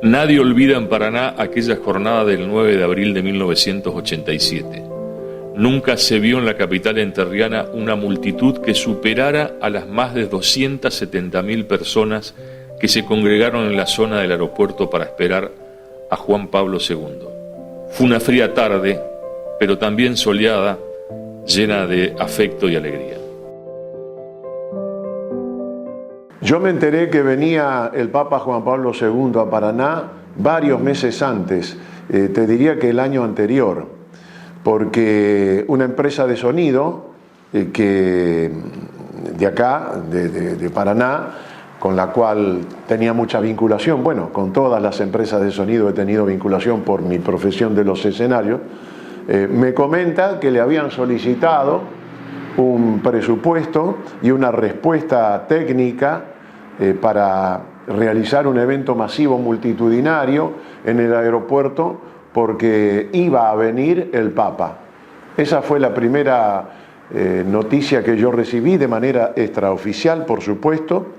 Nadie olvida en Paraná aquella jornada del 9 de abril de 1987. Nunca se vio en la capital entrerriana una multitud que superara a las más de 270.000 personas que se congregaron en la zona del aeropuerto para esperar a Juan Pablo II. Fue una fría tarde, pero también soleada, llena de afecto y alegría. Yo me enteré que venía el Papa Juan Pablo II a Paraná varios meses antes, te diría que el año anterior, porque una empresa de sonido que de acá, de Paraná, con la cual tenía mucha vinculación, bueno, con todas las empresas de sonido he tenido vinculación por mi profesión de los escenarios, me comenta que le habían solicitado un presupuesto y una respuesta técnica para realizar un evento masivo multitudinario en el aeropuerto porque iba a venir el Papa. Esa fue la primera noticia que yo recibí de manera extraoficial, por supuesto,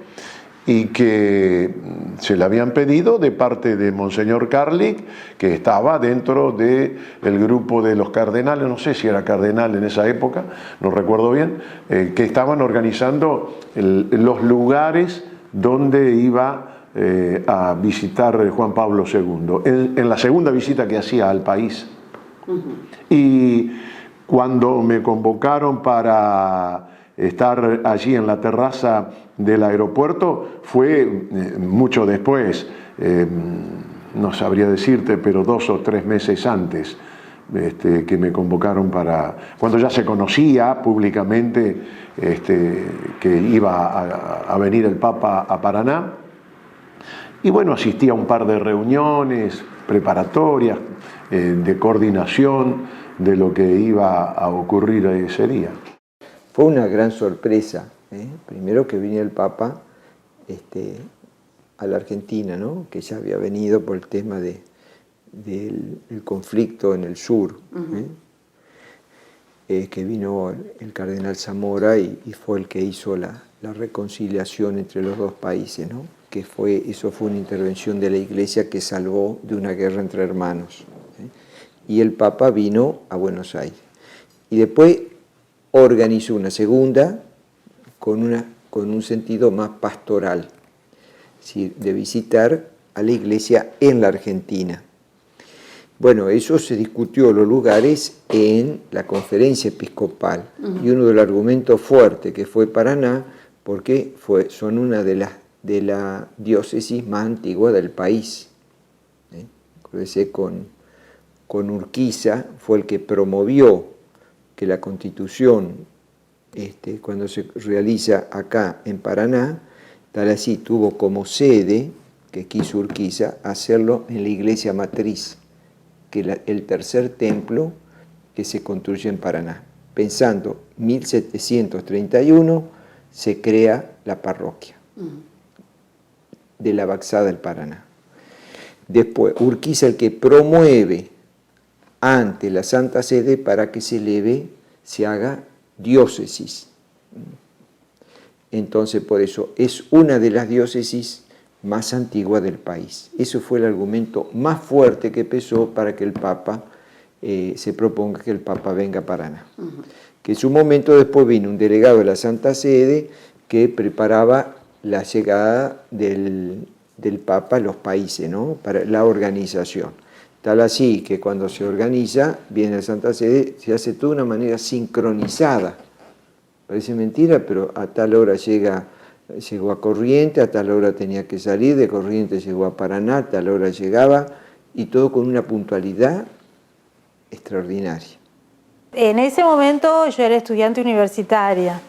y que se le habían pedido de parte de Monseñor Karlik, que estaba dentro del grupo de los cardenales, no sé si era cardenal en esa época, no recuerdo bien, que estaban organizando los lugares donde iba a visitar Juan Pablo II, en la segunda visita que hacía al país. Y cuando me convocaron para estar allí en la terraza del aeropuerto, fue mucho después, no sabría decirte, pero 2 o 3 meses antes, que me convocaron para, cuando ya se conocía públicamente que iba a venir el Papa a Paraná. Y bueno, asistí a un par de reuniones preparatorias, de coordinación de lo que iba a ocurrir ese día. Fue una gran sorpresa, primero que viniera el Papa a la Argentina, ¿no? Que ya había venido por el tema del conflicto en el sur, que vino el cardenal Zamora y fue el que hizo la reconciliación entre los dos países, ¿no? Eso fue una intervención de la Iglesia que salvó de una guerra entre hermanos. Y el Papa vino a Buenos Aires. Y después organizó una segunda con un sentido más pastoral, de visitar a la Iglesia en la Argentina. Bueno, eso se discutió los lugares en la conferencia episcopal y uno de los argumentos fuertes que fue Paraná, porque son una de la diócesis más antigua del país. Acuérdense, con Urquiza fue el que promovió que la Constitución, cuando se realiza acá en Paraná, tal así tuvo como sede, que quiso Urquiza, hacerlo en la iglesia matriz, que el tercer templo que se construye en Paraná. Pensando, 1731 se crea la parroquia de la Baxada del Paraná. Después, Urquiza el que promueve ante la Santa Sede para que se haga diócesis. Entonces, por eso, es una de las diócesis más antiguas del país. Eso fue el argumento más fuerte que pesó para que el Papa se proponga que el Papa venga a Paraná. Que en su momento después vino un delegado de la Santa Sede que preparaba la llegada del Papa a los países, ¿no? Para la organización. Tal así que cuando se organiza, viene la Santa Sede, se hace todo de una manera sincronizada. Parece mentira, pero a tal hora llegó a Corrientes, a tal hora tenía que salir, de Corrientes llegó a Paraná, a tal hora llegaba, y todo con una puntualidad extraordinaria. En ese momento yo era estudiante universitaria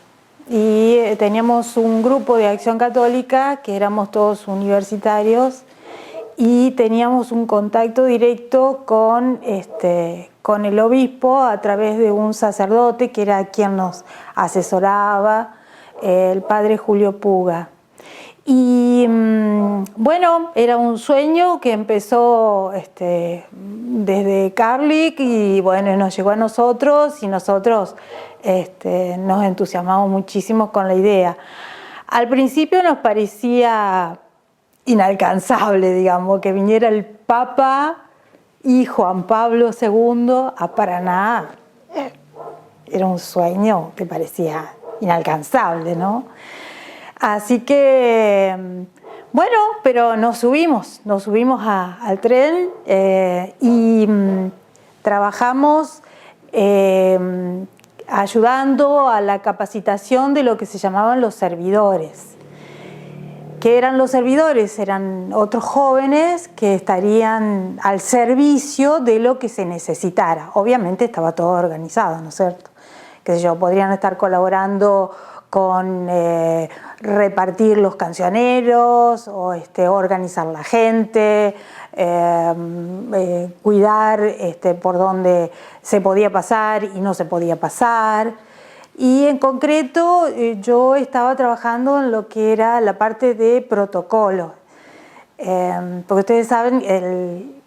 y teníamos un grupo de Acción Católica que éramos todos universitarios y teníamos un contacto directo con el obispo a través de un sacerdote que era quien nos asesoraba, el padre Julio Puga. Y bueno, era un sueño que empezó desde Karlik y bueno, nos llegó a nosotros y nosotros nos entusiasmamos muchísimo con la idea. Al principio nos parecía inalcanzable, digamos, que viniera el Papa y Juan Pablo II a Paraná. Era un sueño que parecía inalcanzable, ¿no? Así que, bueno, pero nos subimos al tren y trabajamos ayudando a la capacitación de lo que se llamaban los servidores. ¿Qué eran los servidores? Eran otros jóvenes que estarían al servicio de lo que se necesitara. Obviamente estaba todo organizado, ¿no es cierto? Qué sé yo, podrían estar colaborando con repartir los cancioneros o organizar la gente, cuidar por dónde se podía pasar y no se podía pasar. Y en concreto yo estaba trabajando en lo que era la parte de protocolo, porque ustedes saben,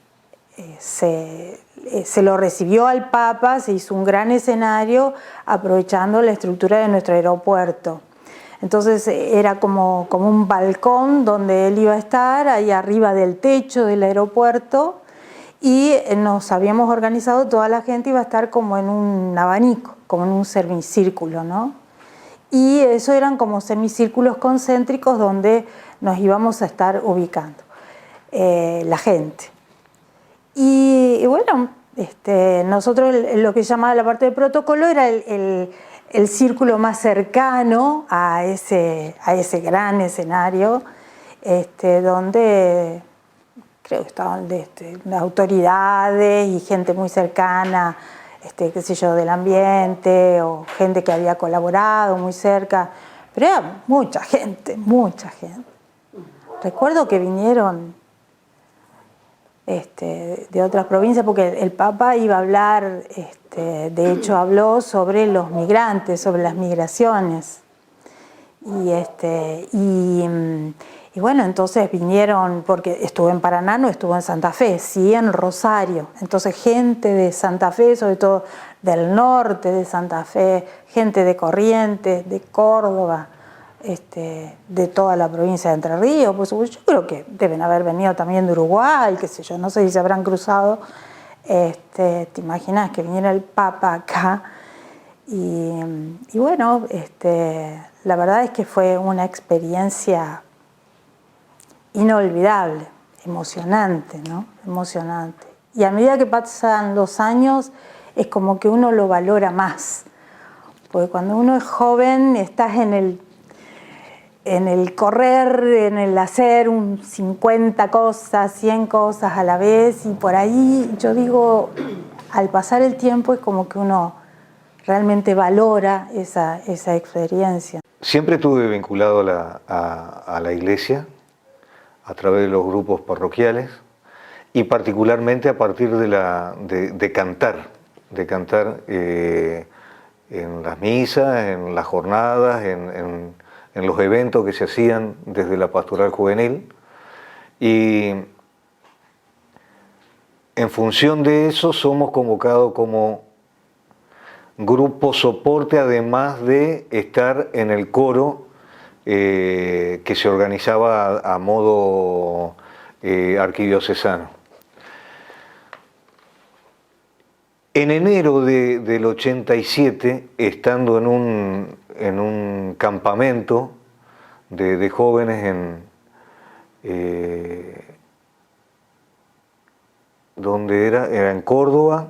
se lo recibió al Papa, se hizo un gran escenario aprovechando la estructura de nuestro aeropuerto. Entonces era como un balcón donde él iba a estar, ahí arriba del techo del aeropuerto, y nos habíamos organizado, toda la gente iba a estar como en un abanico, como en un semicírculo, ¿no? Y eso eran como semicírculos concéntricos donde nos íbamos a estar ubicando la gente. Y bueno, nosotros lo que llamaba la parte de protocolo era el círculo más cercano a ese gran escenario, donde creo que estaban autoridades y gente muy cercana, qué sé yo, del ambiente, o gente que había colaborado muy cerca, pero era mucha gente, mucha gente. Recuerdo que vinieron de otras provincias, porque el Papa iba a hablar, de hecho habló sobre los migrantes, sobre las migraciones. Y bueno, entonces vinieron, porque estuvo en Paraná, no estuvo en Santa Fe, sí en Rosario. Entonces gente de Santa Fe, sobre todo del norte de Santa Fe, gente de Corrientes, de Córdoba, de toda la provincia de Entre Ríos, pues yo creo que deben haber venido también de Uruguay, qué sé yo, no sé si se habrán cruzado. Te imaginas que viniera el Papa acá. Y bueno, la verdad es que fue una experiencia inolvidable, emocionante, ¿no? Emocionante. Y a medida que pasan los años, es como que uno lo valora más. Porque cuando uno es joven, estás en el correr, en el hacer 50 cosas, 100 cosas a la vez, y por ahí yo digo, al pasar el tiempo es como que uno realmente valora esa experiencia. Siempre estuve vinculado a la iglesia a través de los grupos parroquiales y particularmente a partir de cantar en las misas, en las jornadas, en los eventos que se hacían desde la pastoral juvenil, y en función de eso somos convocados como grupo soporte, además de estar en el coro que se organizaba a modo arquidiocesano. En enero del 87, estando en un campamento de jóvenes donde era en Córdoba,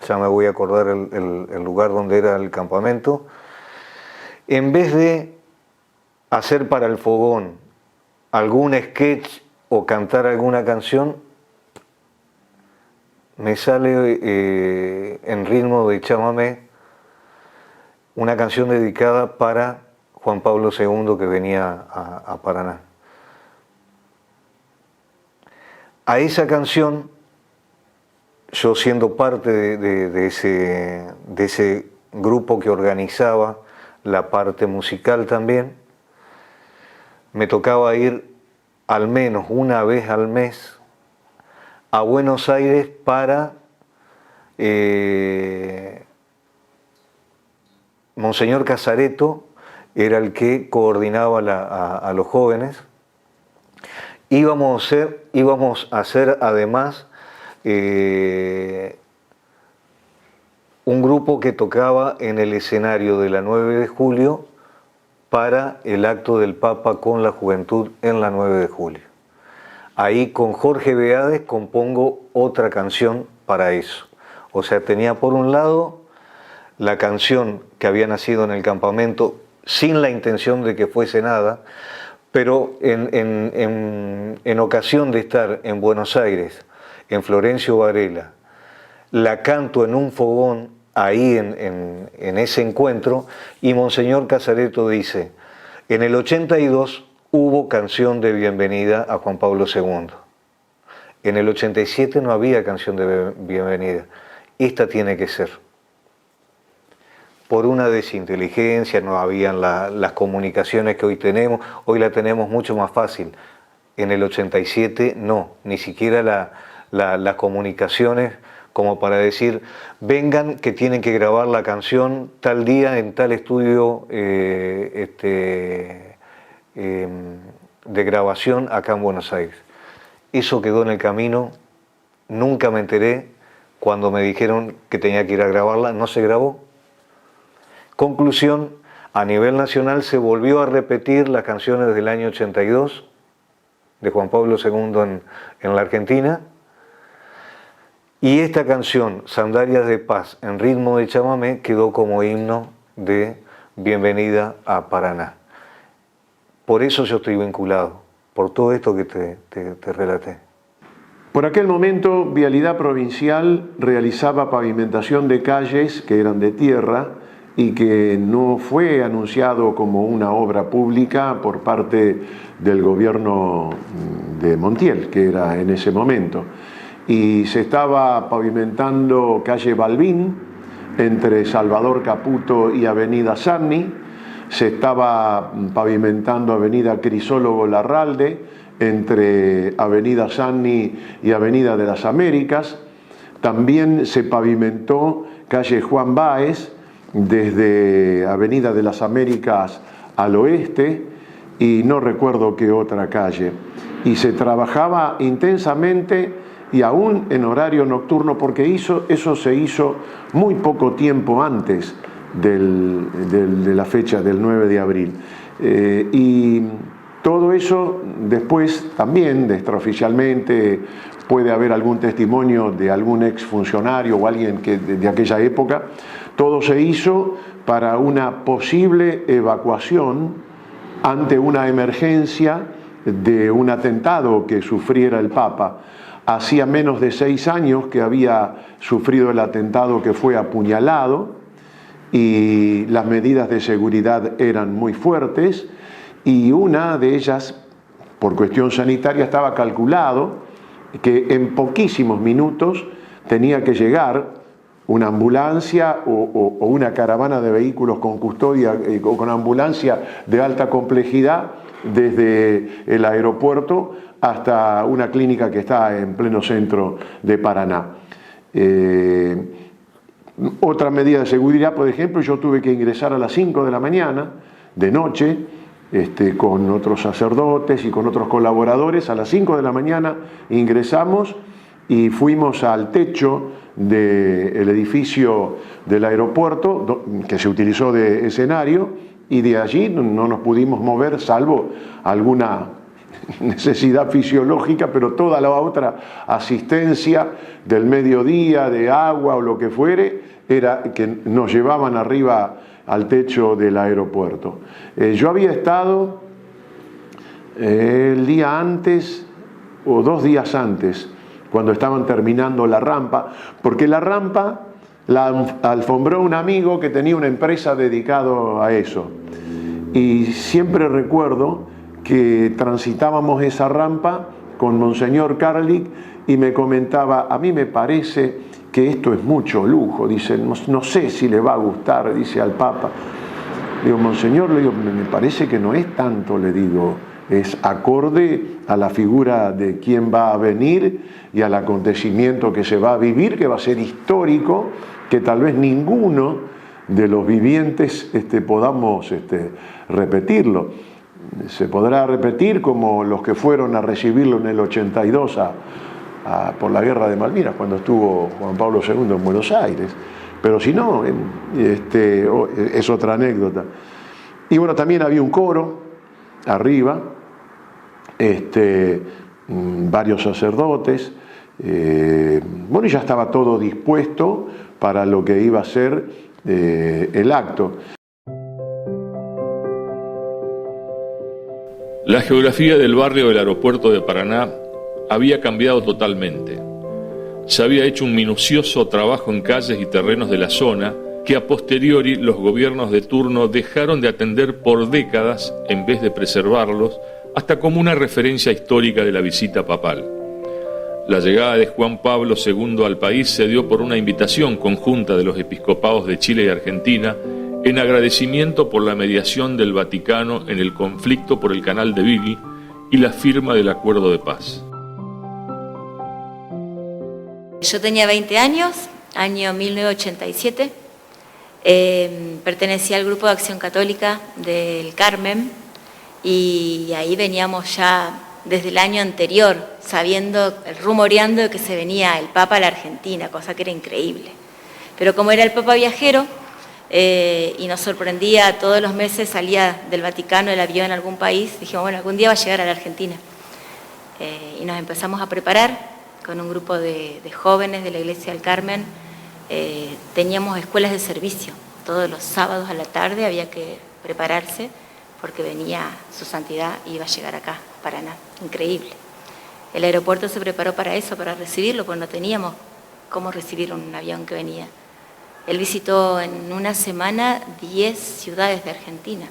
ya me voy a acordar el lugar donde era el campamento, en vez de hacer para el fogón algún sketch o cantar alguna canción, me sale en ritmo de chamamé una canción dedicada para Juan Pablo II, que venía a Paraná. A esa canción, yo siendo parte de ese grupo que organizaba la parte musical también, me tocaba ir al menos una vez al mes a Buenos Aires para Monseñor Casareto, era el que coordinaba a los jóvenes, íbamos a hacer además un grupo que tocaba en el escenario de la 9 de julio para el acto del Papa con la juventud en la 9 de julio. Ahí con Jorge Beades compongo otra canción para eso. O sea, tenía por un lado la canción que había nacido en el campamento sin la intención de que fuese nada, pero en ocasión de estar en Buenos Aires, en Florencio Varela, la canto en un fogón ahí en ese encuentro, y Monseñor Casareto dice, en el 82 hubo canción de bienvenida a Juan Pablo II. En el 87 no había canción de bienvenida. Esta tiene que ser. Por una desinteligencia, no habían las comunicaciones que hoy tenemos la tenemos mucho más fácil. En el 87 no, ni siquiera las comunicaciones como para decir, vengan que tienen que grabar la canción tal día en tal estudio de grabación acá en Buenos Aires. Eso quedó en el camino, nunca me enteré cuando me dijeron que tenía que ir a grabarla, no se grabó. Conclusión, a nivel nacional se volvió a repetir las canciones del año 82 de Juan Pablo II en la Argentina, y esta canción, Sandalias de Paz, en ritmo de chamamé, quedó como himno de bienvenida a Paraná. Por eso yo estoy vinculado, por todo esto que te relaté. Por aquel momento, Vialidad Provincial realizaba pavimentación de calles que eran de tierra y que no fue anunciado como una obra pública por parte del gobierno de Montiel, que era en ese momento. Y se estaba pavimentando calle Balbín, entre Salvador Caputo y Avenida Sarni. Se estaba pavimentando Avenida Crisólogo Larralde, entre Avenida Sarni y Avenida de las Américas. También se pavimentó calle Juan Báez, desde Avenida de las Américas al oeste, y no recuerdo qué otra calle. Y se trabajaba intensamente y aún en horario nocturno, porque eso se hizo muy poco tiempo antes de la fecha del 9 de abril. Y todo eso después también, extraoficialmente, puede haber algún testimonio de algún exfuncionario o alguien de aquella época. Todo se hizo para una posible evacuación ante una emergencia de un atentado que sufriera el Papa. Hacía menos de 6 años que había sufrido el atentado, que fue apuñalado, y las medidas de seguridad eran muy fuertes, y una de ellas, por cuestión sanitaria, estaba calculado que en poquísimos minutos tenía que llegar una ambulancia o una caravana de vehículos con custodia o con ambulancia de alta complejidad desde el aeropuerto hasta una clínica que está en pleno centro de Paraná. Otra medida de seguridad, por ejemplo, yo tuve que ingresar a las 5 de la mañana, de noche, con otros sacerdotes y con otros colaboradores. A las 5 de la mañana ingresamos y fuimos al techo del edificio del aeropuerto, que se utilizó de escenario, y de allí no nos pudimos mover, salvo alguna necesidad fisiológica, pero toda la otra asistencia del mediodía, de agua o lo que fuere, era que nos llevaban arriba al techo del aeropuerto. Yo había estado el día antes o 2 días antes, cuando estaban terminando la rampa, porque la rampa la alfombró un amigo que tenía una empresa dedicado a eso. Y siempre recuerdo que transitábamos esa rampa con Monseñor Karlik y me comentaba, a mí me parece que esto es mucho lujo, dice, no sé si le va a gustar, dice al Papa. Le digo, Monseñor, le digo, me parece que no es tanto, le digo, es acorde a la figura de quien va a venir y al acontecimiento que se va a vivir, que va a ser histórico, que tal vez ninguno de los vivientes podamos repetirlo. se podrá repetir como los que fueron a recibirlo en el 82 por la Guerra de Malvinas, cuando estuvo Juan Pablo II en Buenos Aires. Pero si no, es otra anécdota. Y bueno, también había un coro arriba, varios sacerdotes. Bueno, y ya estaba todo dispuesto para lo que iba a ser el acto. La geografía del barrio del aeropuerto de Paraná había cambiado totalmente. Se había hecho un minucioso trabajo en calles y terrenos de la zona que a posteriori los gobiernos de turno dejaron de atender por décadas en vez de preservarlos, hasta como una referencia histórica de la visita papal. La llegada de Juan Pablo II al país se dio por una invitación conjunta de los episcopados de Chile y Argentina en agradecimiento por la mediación del Vaticano en el conflicto por el Canal de Beagle y la firma del acuerdo de paz. Yo tenía 20 años, año 1987, pertenecía al Grupo de Acción Católica del Carmen y ahí veníamos ya desde el año anterior, sabiendo, rumoreando que se venía el Papa a la Argentina, cosa que era increíble. Pero como era el Papa viajero y nos sorprendía, todos los meses salía del Vaticano el avión en algún país, dijimos, bueno, algún día va a llegar a la Argentina. Y nos empezamos a preparar con un grupo de jóvenes de la Iglesia del Carmen. Teníamos escuelas de servicio, todos los sábados a la tarde había que prepararse porque venía su santidad y iba a llegar acá, a Paraná, increíble. El aeropuerto se preparó para eso, para recibirlo, porque no teníamos cómo recibir un avión que venía. Él visitó en una semana 10 ciudades de Argentina.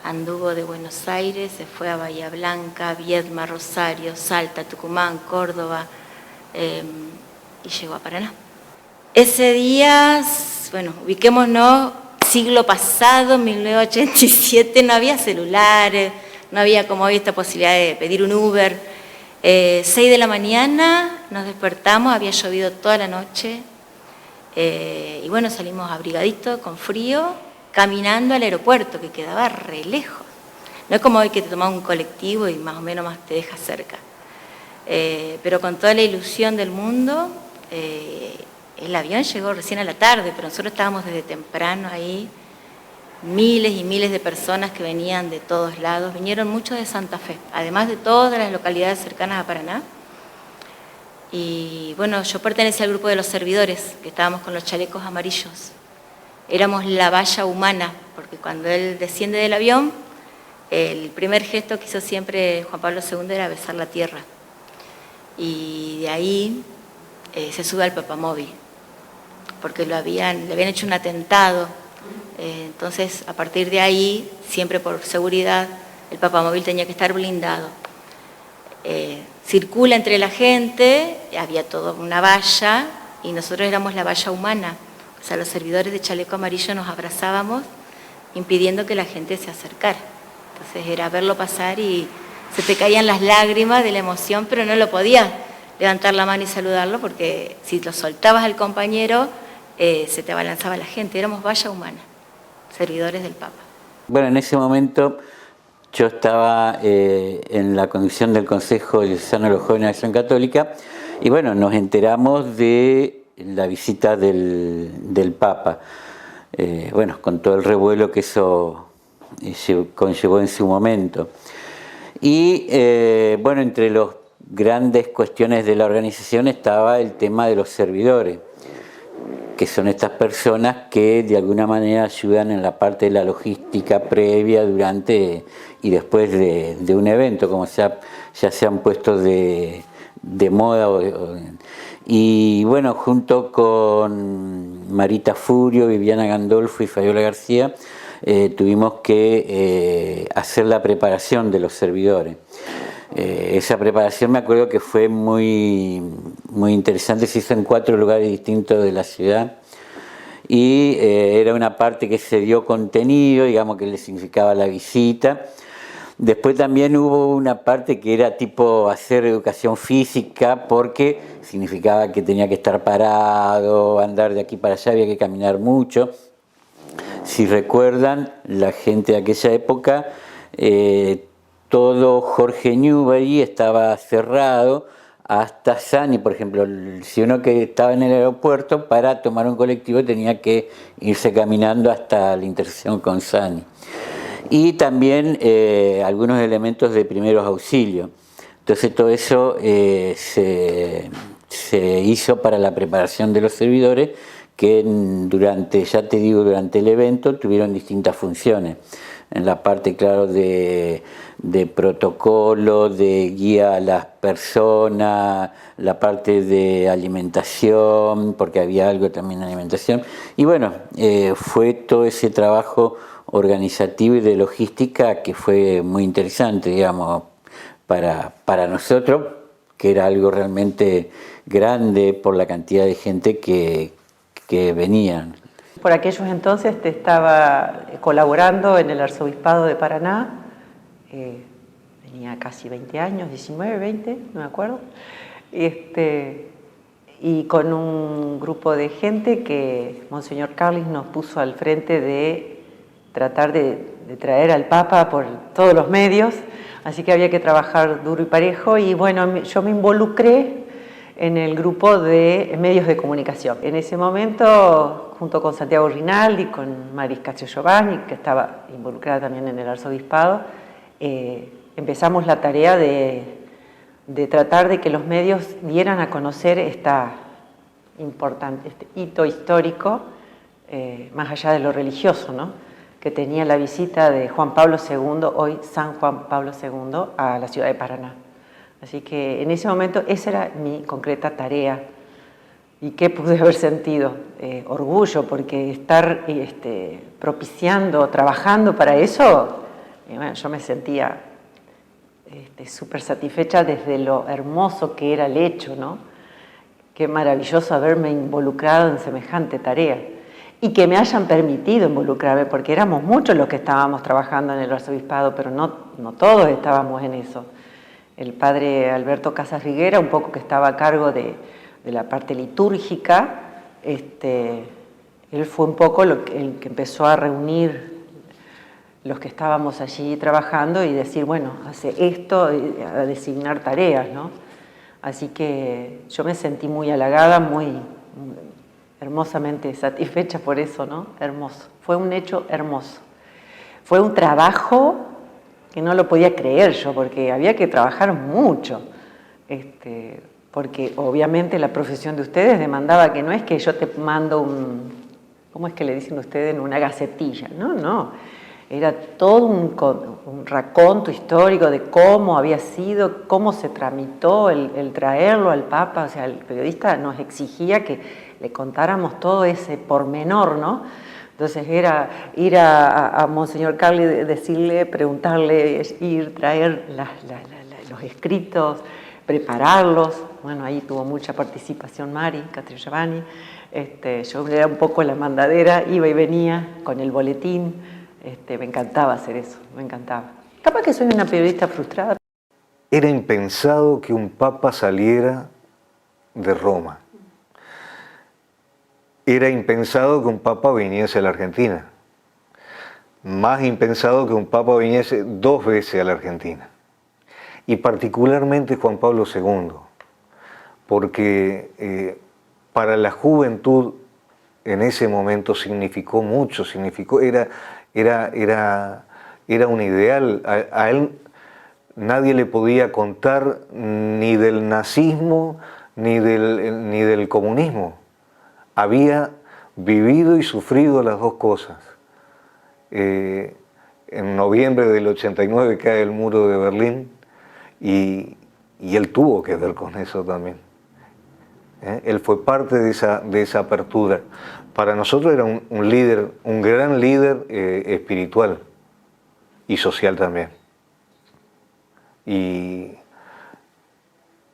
Anduvo de Buenos Aires, se fue a Bahía Blanca, Viedma, Rosario, Salta, Tucumán, Córdoba y llegó a Paraná. Ese día, bueno, ubiquémonos, siglo pasado, 1987, no había celulares, no había como hoy esta posibilidad de pedir un Uber. 6 de la mañana nos despertamos, había llovido toda la noche y bueno, salimos abrigaditos, con frío, caminando al aeropuerto, que quedaba re lejos. No es como hoy que te tomas un colectivo y más o menos más te deja cerca. Pero con toda la ilusión del mundo, el avión llegó recién a la tarde, pero nosotros estábamos desde temprano ahí, miles y miles de personas que venían de todos lados, vinieron muchos de Santa Fe, además de todas las localidades cercanas a Paraná. Y bueno, yo pertenecía al grupo de los servidores, que estábamos con los chalecos amarillos. Éramos la valla humana, porque cuando él desciende del avión, el primer gesto que hizo siempre Juan Pablo II era besar la tierra. Y de ahí se sube al papamóvil, porque le habían hecho un atentado. Entonces, a partir de ahí, siempre por seguridad, el papamóvil tenía que estar blindado. Circula entre la gente, había toda una valla, y nosotros éramos la valla humana. O sea, los servidores de chaleco amarillo nos abrazábamos, impidiendo que la gente se acercara. Entonces era verlo pasar y se te caían las lágrimas de la emoción, pero no lo podías levantar la mano y saludarlo, porque si lo soltabas al compañero, se te abalanzaba la gente. Éramos valla humana, servidores del Papa. Bueno, en ese momento yo estaba en la conducción del Consejo Diocesano de los Jóvenes de Acción Católica y bueno, nos enteramos de la visita del Papa. Bueno, con todo el revuelo que eso conllevó en su momento. Y bueno, entre las grandes cuestiones de la organización estaba el tema de los servidores, que son estas personas que de alguna manera ayudan en la parte de la logística previa, durante y después de un evento, como ya se han puesto de moda. Y bueno, junto con Marita Furio, Viviana Gandolfo y Fabiola García, tuvimos que hacer la preparación de los servidores. Esa preparación me acuerdo que fue muy interesante, se hizo en 4 lugares distintos de la ciudad y era una parte que se dio contenido, digamos, que le significaba la visita. Después también hubo una parte que era tipo hacer educación física, porque significaba que tenía que estar parado, andar de aquí para allá, había que caminar mucho. Si recuerdan, la gente de aquella época todo Jorge Newbery estaba cerrado hasta Sani, por ejemplo. Si uno que estaba en el aeropuerto, para tomar un colectivo tenía que irse caminando hasta la intersección con Sani. Y también algunos elementos de primeros auxilios. Entonces todo eso se hizo para la preparación de los servidores, que durante el evento tuvieron distintas funciones. En la parte, claro, de protocolo, de guía a las personas, la parte de alimentación, porque había algo también de alimentación. Y bueno, fue todo ese trabajo organizativo y de logística que fue muy interesante, digamos, para nosotros, que era algo realmente grande por la cantidad de gente que venían. Por aquellos entonces te estaba colaborando en el Arzobispado de Paraná, tenía casi 20 años, 19, 20, no me acuerdo, y con un grupo de gente que Monseñor Carlis nos puso al frente de tratar de traer al Papa por todos los medios, así que había que trabajar duro y parejo, y bueno, yo me involucré en el grupo de medios de comunicación. En ese momento, junto con Santiago Rinaldi, con Maris Castro Giovanni, que estaba involucrada también en el arzobispado, empezamos la tarea de tratar de que los medios dieran a conocer este hito histórico, más allá de lo religioso, ¿no?, que tenía la visita de Juan Pablo II, hoy San Juan Pablo II, a la ciudad de Paraná. Así que en ese momento esa era mi concreta tarea. ¿Y qué pude haber sentido? Orgullo, porque estar propiciando, trabajando para eso, bueno, yo me sentía súper satisfecha desde lo hermoso que era el hecho, ¿no? Qué maravilloso haberme involucrado en semejante tarea. Y que me hayan permitido involucrarme, porque éramos muchos los que estábamos trabajando en el arzobispado, pero no todos estábamos en eso. El padre Alberto Casas Riguera, un poco que estaba a cargo de la parte litúrgica, él fue un poco el que empezó a reunir los que estábamos allí trabajando y decir, bueno, hace esto, a designar tareas, ¿no? Así que yo me sentí muy halagada, muy hermosamente satisfecha por eso, ¿no? Hermoso. Fue un hecho hermoso. Fue un trabajo que no lo podía creer yo, porque había que trabajar mucho, porque obviamente la profesión de ustedes demandaba que no es que yo te mando ¿cómo es que le dicen ustedes? Una gacetilla, no, era todo un raconto histórico de cómo había sido, cómo se tramitó el traerlo al Papa, o sea, el periodista nos exigía que le contáramos todo ese pormenor, ¿no? Entonces era ir a Monseñor Carli, decirle, preguntarle, ir, traer los escritos, prepararlos. Bueno, ahí tuvo mucha participación Mari, Castro Giovanni. Yo era un poco la mandadera, iba y venía con el boletín. Me encantaba hacer eso, me encantaba. Capaz que soy una periodista frustrada. Era impensado que un papa saliera de Roma. Era impensado que un papa viniese a la Argentina. Más impensado que un papa viniese 2 veces a la Argentina. Y particularmente Juan Pablo II, porque para la juventud en ese momento significó mucho, era un ideal. A él nadie le podía contar ni del nazismo ni del comunismo. Había vivido y sufrido las dos cosas. En noviembre del 89 cae el muro de Berlín y él tuvo que ver con eso también. Él fue parte de esa apertura. Para nosotros era un líder, un gran líder espiritual y social también. Y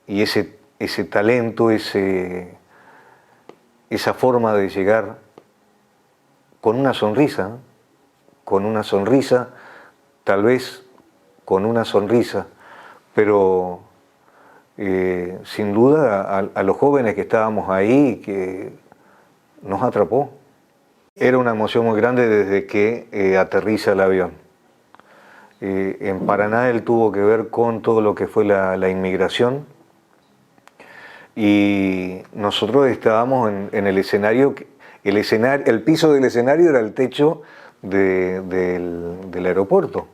ese talento, esa forma de llegar con una sonrisa, tal vez con una sonrisa, pero sin duda a los jóvenes que estábamos ahí, que nos atrapó. Era una emoción muy grande desde que aterriza el avión. En Paraná él tuvo que ver con todo lo que fue la inmigración, y nosotros estábamos en el escenario, el piso del escenario era el techo del aeropuerto,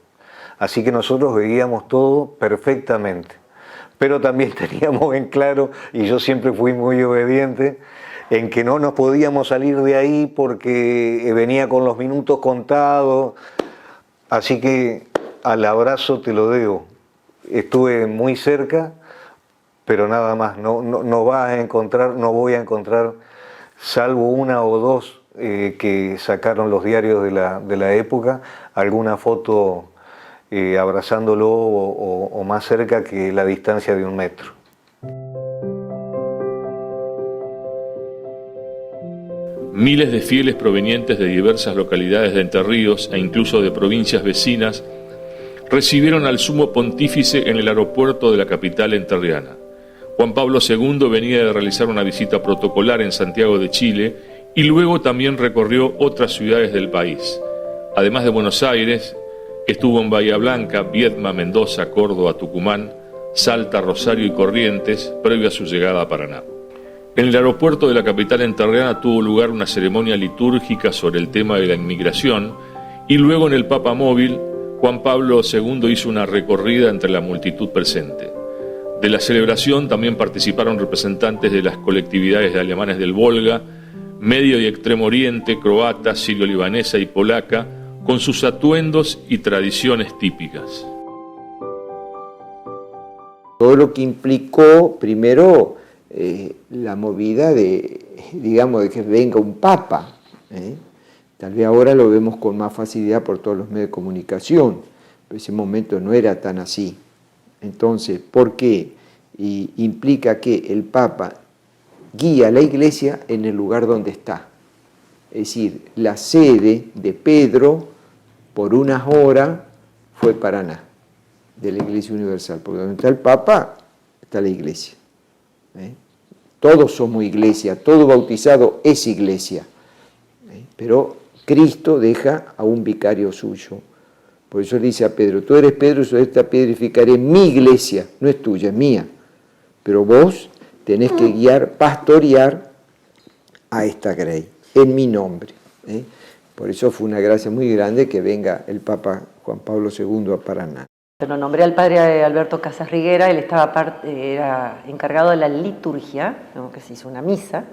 así que nosotros veíamos todo perfectamente, pero también teníamos en claro, y yo siempre fui muy obediente, en que no nos podíamos salir de ahí porque venía con los minutos contados, así que al abrazo te lo debo. Estuve muy cerca, pero nada más, no voy a encontrar, salvo una o dos que sacaron los diarios de la época, alguna foto abrazándolo o más cerca que la distancia de 1 metro. Miles de fieles provenientes de diversas localidades de Entre Ríos e incluso de provincias vecinas recibieron al sumo pontífice en el aeropuerto de la capital entrerriana. Juan Pablo II venía de realizar una visita protocolar en Santiago de Chile y luego también recorrió otras ciudades del país. Además de Buenos Aires, estuvo en Bahía Blanca, Viedma, Mendoza, Córdoba, Tucumán, Salta, Rosario y Corrientes, previo a su llegada a Paraná. En el aeropuerto de la capital entrerriana tuvo lugar una ceremonia litúrgica sobre el tema de la inmigración y luego en el Papamóvil, Juan Pablo II hizo una recorrida entre la multitud presente. De la celebración también participaron representantes de las colectividades de alemanes del Volga, Medio y Extremo Oriente, croata, sirio-libanesa y polaca, con sus atuendos y tradiciones típicas. Todo lo que implicó, primero, la movida de que venga un papa. Tal vez ahora lo vemos con más facilidad por todos los medios de comunicación, pero ese momento no era tan así. Entonces, ¿por qué? Y implica que el Papa guía a la Iglesia en el lugar donde está. Es decir, la sede de Pedro, por unas horas, fue Paraná, de la Iglesia Universal, porque donde está el Papa, está la Iglesia. Todos somos Iglesia, todo bautizado es Iglesia. Pero Cristo deja a un vicario suyo. Por eso le dice a Pedro, tú eres Pedro, sobre esta piedra edificaré mi iglesia, no es tuya, es mía. Pero vos tenés que guiar, pastorear a esta grey, en mi nombre. Por eso fue una gracia muy grande que venga el Papa Juan Pablo II a Paraná. Lo nombré al padre Alberto Casas Riguera, él era encargado de la liturgia, que se hizo una misa,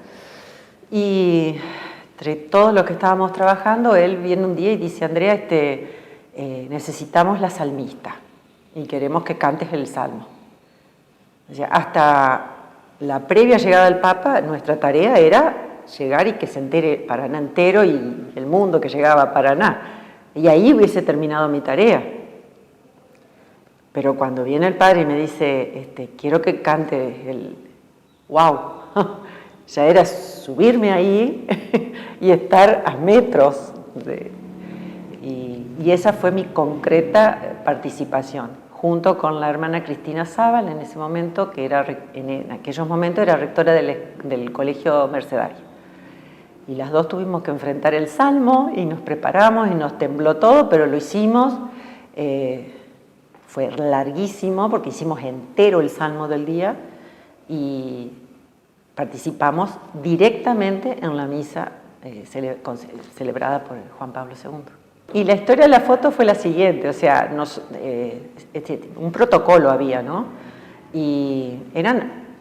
y entre todos los que estábamos trabajando, él viene un día y dice, Andrea, necesitamos la salmista y queremos que cantes el salmo. O sea, hasta la previa llegada del Papa, nuestra tarea era llegar y que se entere Paraná entero y el mundo que llegaba a Paraná. Y ahí hubiese terminado mi tarea. Pero cuando viene el padre y me dice, quiero que cante el... ¡Wow! Ya era subirme ahí y estar a metros y esa fue mi concreta participación, junto con la hermana Cristina Zaval, en ese momento, que en aquellos momentos era rectora del Colegio Mercedario. Y las dos tuvimos que enfrentar el Salmo y nos preparamos y nos tembló todo, pero lo hicimos. Fue larguísimo porque hicimos entero el Salmo del día y participamos directamente en la misa celebrada por Juan Pablo II. Y la historia de la foto fue la siguiente, o sea, un protocolo había, ¿no? Y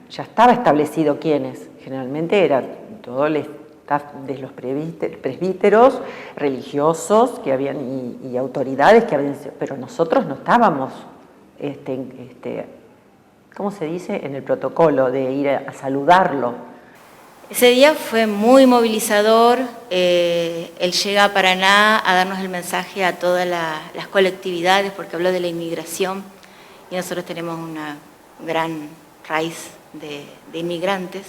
ya estaba establecido quiénes, generalmente era todo el staff de los presbíteros, religiosos que habían y autoridades que habían, pero nosotros no estábamos, ¿cómo se dice? En el protocolo de ir a saludarlo. Ese día fue muy movilizador, él llega a Paraná a darnos el mensaje a todas las colectividades porque habló de la inmigración y nosotros tenemos una gran raíz de inmigrantes.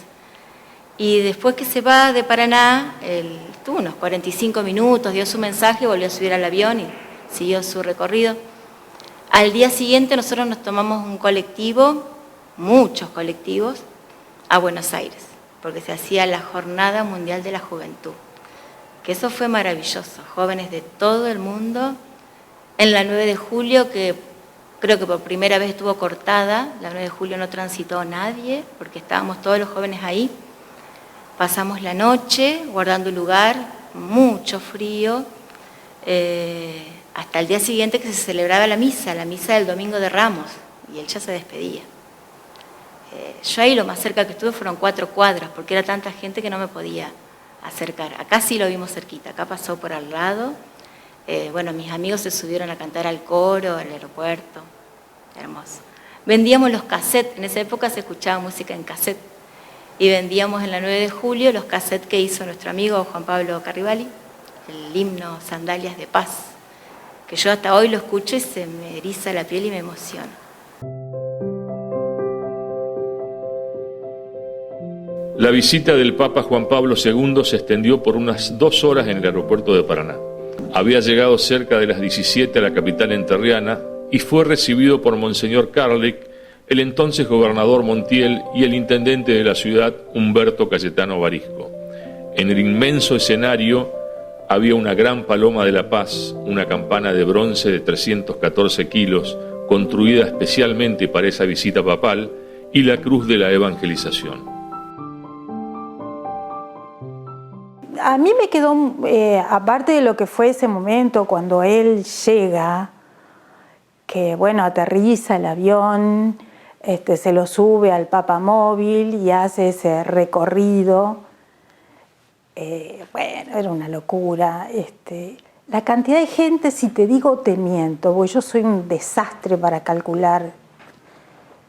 Y después que se va de Paraná, él estuvo unos 45 minutos, dio su mensaje, volvió a subir al avión y siguió su recorrido. Al día siguiente nosotros nos tomamos un colectivo, muchos colectivos, a Buenos Aires, porque se hacía la Jornada Mundial de la Juventud, que eso fue maravilloso, jóvenes de todo el mundo En la 9 de julio, que creo que por primera vez estuvo cortada, la 9 de julio no transitó nadie, porque estábamos todos los jóvenes ahí. Pasamos la noche guardando el lugar, mucho frío, hasta el día siguiente que se celebraba la misa del Domingo de Ramos, y él ya se despedía. Yo ahí lo más cerca que estuve fueron 4 cuadras, porque era tanta gente que no me podía acercar. Acá sí lo vimos cerquita, acá pasó por al lado. Bueno, mis amigos se subieron a cantar al coro, al aeropuerto. Hermoso. Vendíamos los cassettes, en esa época se escuchaba música en cassette. Y vendíamos en la 9 de julio los cassettes que hizo nuestro amigo Juan Pablo Carribali, el himno Sandalias de Paz, que yo hasta hoy lo escucho y se me eriza la piel y me emociona. La visita del Papa Juan Pablo II se extendió por unas 2 horas en el aeropuerto de Paraná. Había llegado cerca de las 17 a la capital entrerriana y fue recibido por Monseñor Karlik, el entonces gobernador Montiel y el intendente de la ciudad, Humberto Cayetano Barisco. En el inmenso escenario había una gran paloma de la paz, una campana de bronce de 314 kilos, construida especialmente para esa visita papal, y la cruz de la evangelización. A mí me quedó, aparte de lo que fue ese momento cuando él llega, que bueno, aterriza el avión, se lo sube al papamóvil y hace ese recorrido. Bueno, era una locura. La cantidad de gente, si te digo, te miento, porque yo soy un desastre para calcular,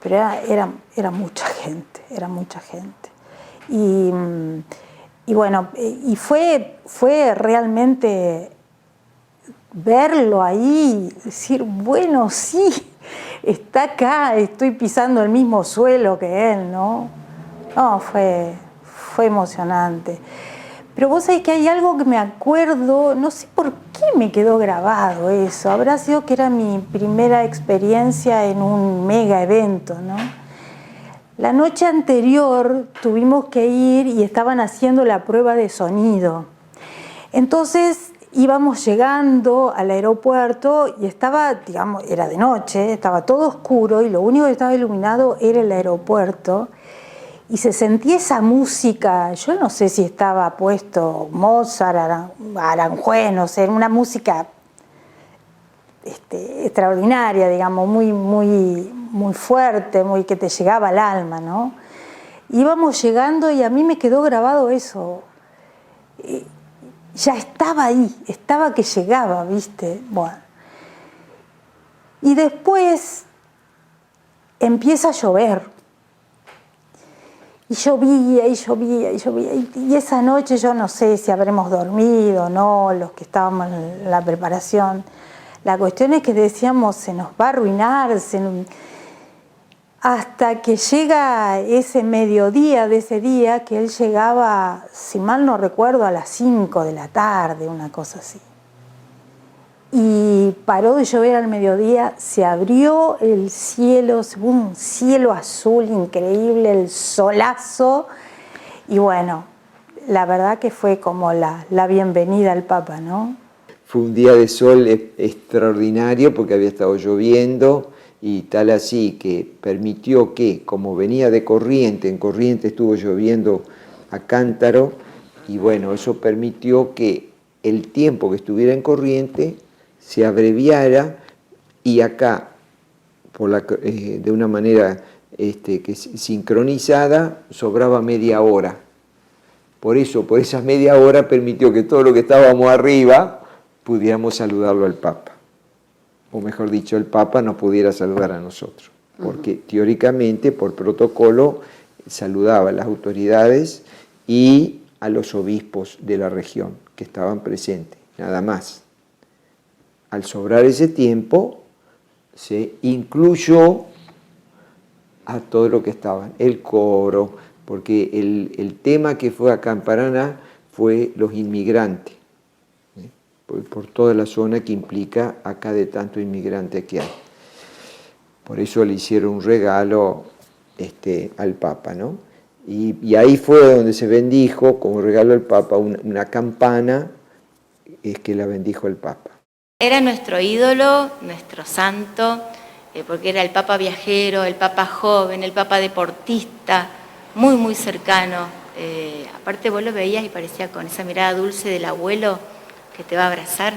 pero era mucha gente, era mucha gente. Y bueno, y fue realmente verlo ahí, decir, bueno, sí, está acá, estoy pisando el mismo suelo que él, ¿no? No, fue emocionante. Pero vos sabés que hay algo que me acuerdo, no sé por qué me quedó grabado eso, habrá sido que era mi primera experiencia en un mega evento, ¿no? La noche anterior tuvimos que ir y estaban haciendo la prueba de sonido. Entonces íbamos llegando al aeropuerto y estaba, digamos, era de noche, estaba todo oscuro y lo único que estaba iluminado era el aeropuerto. Y se sentía esa música, yo no sé si estaba puesto Mozart, Aranjuez, no sé, una música extraordinaria, digamos, muy fuerte, muy que te llegaba al alma, ¿no? Íbamos llegando y a mí me quedó grabado eso. Ya estaba ahí, estaba que llegaba, ¿viste? Bueno. Y después empieza a llover. Y llovía, y llovía, y llovía. Y esa noche yo no sé si habremos dormido o no, los que estábamos en la preparación. La cuestión es que decíamos, se nos va a arruinar, hasta que llega ese mediodía de ese día, que él llegaba, si mal no recuerdo, a las 5 de la tarde, una cosa así. Y paró de llover al mediodía, se abrió el cielo, un cielo azul increíble, el solazo, y bueno, la verdad que fue como la bienvenida al Papa, ¿no? Fue un día de sol extraordinario porque había estado lloviendo y tal así que permitió que, como venía de Corrientes, en Corrientes estuvo lloviendo a cántaro, y bueno, eso permitió que el tiempo que estuviera en Corrientes se abreviara, y acá, de una manera que sincronizada, sobraba media hora. Por eso, por esa media hora permitió que todo lo que estábamos arriba pudiéramos saludarlo al Papa. O mejor dicho, el Papa nos pudiera saludar a nosotros. Porque teóricamente, por protocolo, saludaba a las autoridades y a los obispos de la región que estaban presentes, nada más. Al sobrar ese tiempo, se incluyó a todo lo que estaban, el coro, porque el tema que fue acá en Paraná fue los inmigrantes, por toda la zona que implica acá de tanto inmigrante que hay. Por eso le hicieron un regalo al Papa, ¿no? Y ahí fue donde se bendijo, como regalo al Papa, una campana que la bendijo el Papa. Era nuestro ídolo, nuestro santo, porque era el Papa viajero, el Papa joven, el Papa deportista, muy, muy cercano. Aparte vos lo veías y parecía con esa mirada dulce del abuelo que te va a abrazar.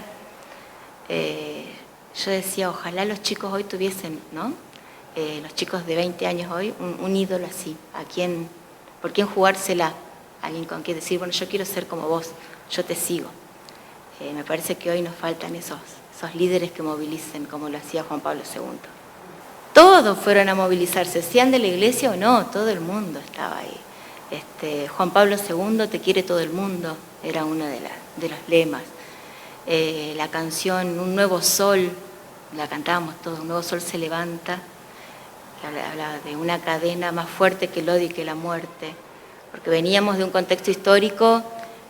Yo decía, ojalá los chicos hoy tuviesen, ¿no? Los chicos de 20 años hoy, un ídolo así, por quién jugársela, alguien con quien decir, bueno, yo quiero ser como vos, yo te sigo. Me parece que hoy nos faltan esos líderes que movilicen, como lo hacía Juan Pablo II. Todos fueron a movilizarse, sean de la iglesia o no, todo el mundo estaba ahí. Juan Pablo II, te quiere todo el mundo, era uno de los lemas. La canción Un nuevo sol, la cantábamos todos, un nuevo sol se levanta, hablaba de una cadena más fuerte que el odio y que la muerte, porque veníamos de un contexto histórico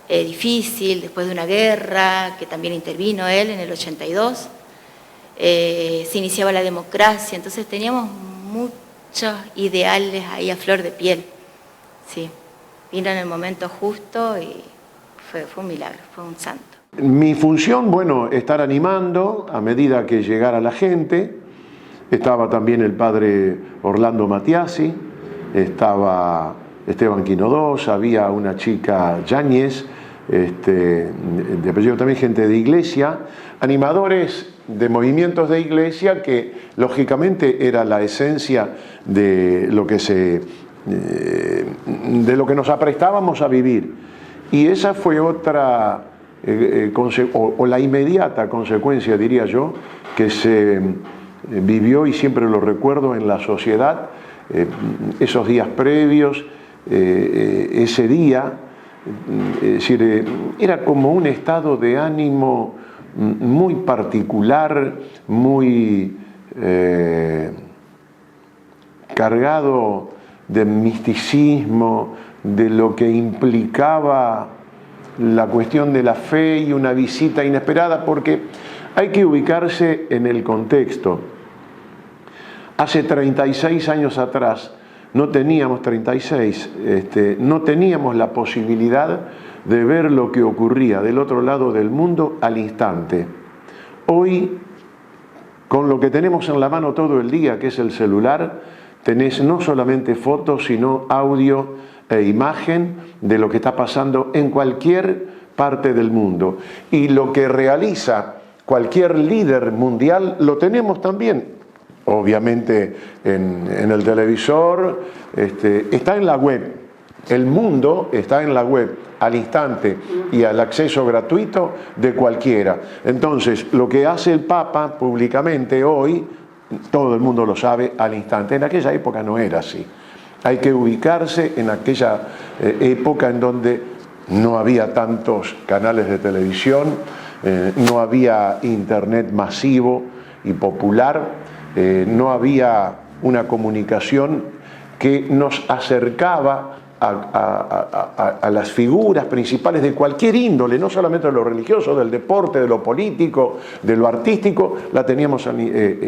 difícil, después de una guerra, que también intervino él en el 82, se iniciaba la democracia, entonces teníamos muchos ideales ahí a flor de piel, sí, vino en el momento justo y fue un milagro, fue un santo. Mi función, bueno, estar animando a medida que llegara la gente. Estaba también el padre Orlando Matiasi, estaba Esteban Quinodós, había una chica Yáñez, de apellido también, gente de iglesia, animadores de movimientos de iglesia que lógicamente era la esencia de lo que nos aprestábamos a vivir. Y esa fue otra, o la inmediata consecuencia, diría yo, que se vivió, y siempre lo recuerdo, en la sociedad, esos días previos, ese día, es decir, era como un estado de ánimo muy particular, muy cargado de misticismo, de lo que implicaba la cuestión de la fe y una visita inesperada, porque hay que ubicarse en el contexto. Hace 36 años atrás, no teníamos la posibilidad de ver lo que ocurría del otro lado del mundo al instante. Hoy, con lo que tenemos en la mano todo el día, que es el celular, tenés no solamente fotos, sino audio e imagen de lo que está pasando en cualquier parte del mundo. Y lo que realiza cualquier líder mundial lo tenemos también, obviamente en el televisor, está en la web. El mundo está en la web al instante y al acceso gratuito de cualquiera. Entonces, lo que hace el Papa públicamente hoy, todo el mundo lo sabe al instante. En aquella época no era así. Hay que ubicarse en aquella época en donde no había tantos canales de televisión, no había internet masivo y popular, no había una comunicación que nos acercaba a las figuras principales de cualquier índole, no solamente de lo religioso, del deporte, de lo político, de lo artístico,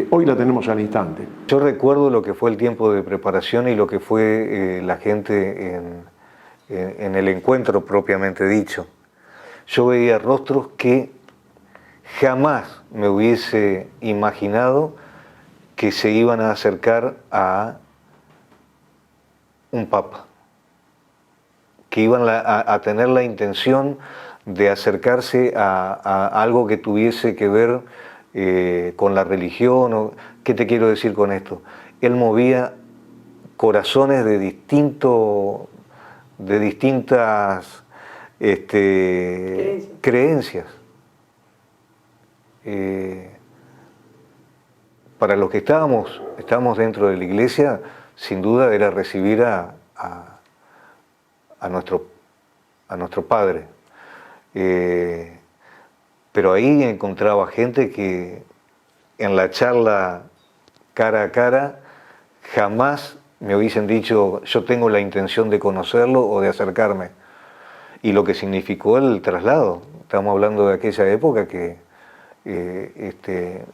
hoy la tenemos al instante. Yo recuerdo lo que fue el tiempo de preparación y lo que fue la gente en el encuentro propiamente dicho. Yo veía rostros que jamás me hubiese imaginado que se iban a acercar a un papa, que iban a tener la intención de acercarse a algo que tuviese que ver con la religión. ¿Qué te quiero decir con esto? Él movía corazones de distintas creencias. Para los que estábamos dentro de la iglesia, sin duda era recibir a nuestro Padre. Pero ahí encontraba gente que en la charla cara a cara jamás me hubiesen dicho yo tengo la intención de conocerlo o de acercarme. Y lo que significó el traslado. Estamos hablando de aquella época que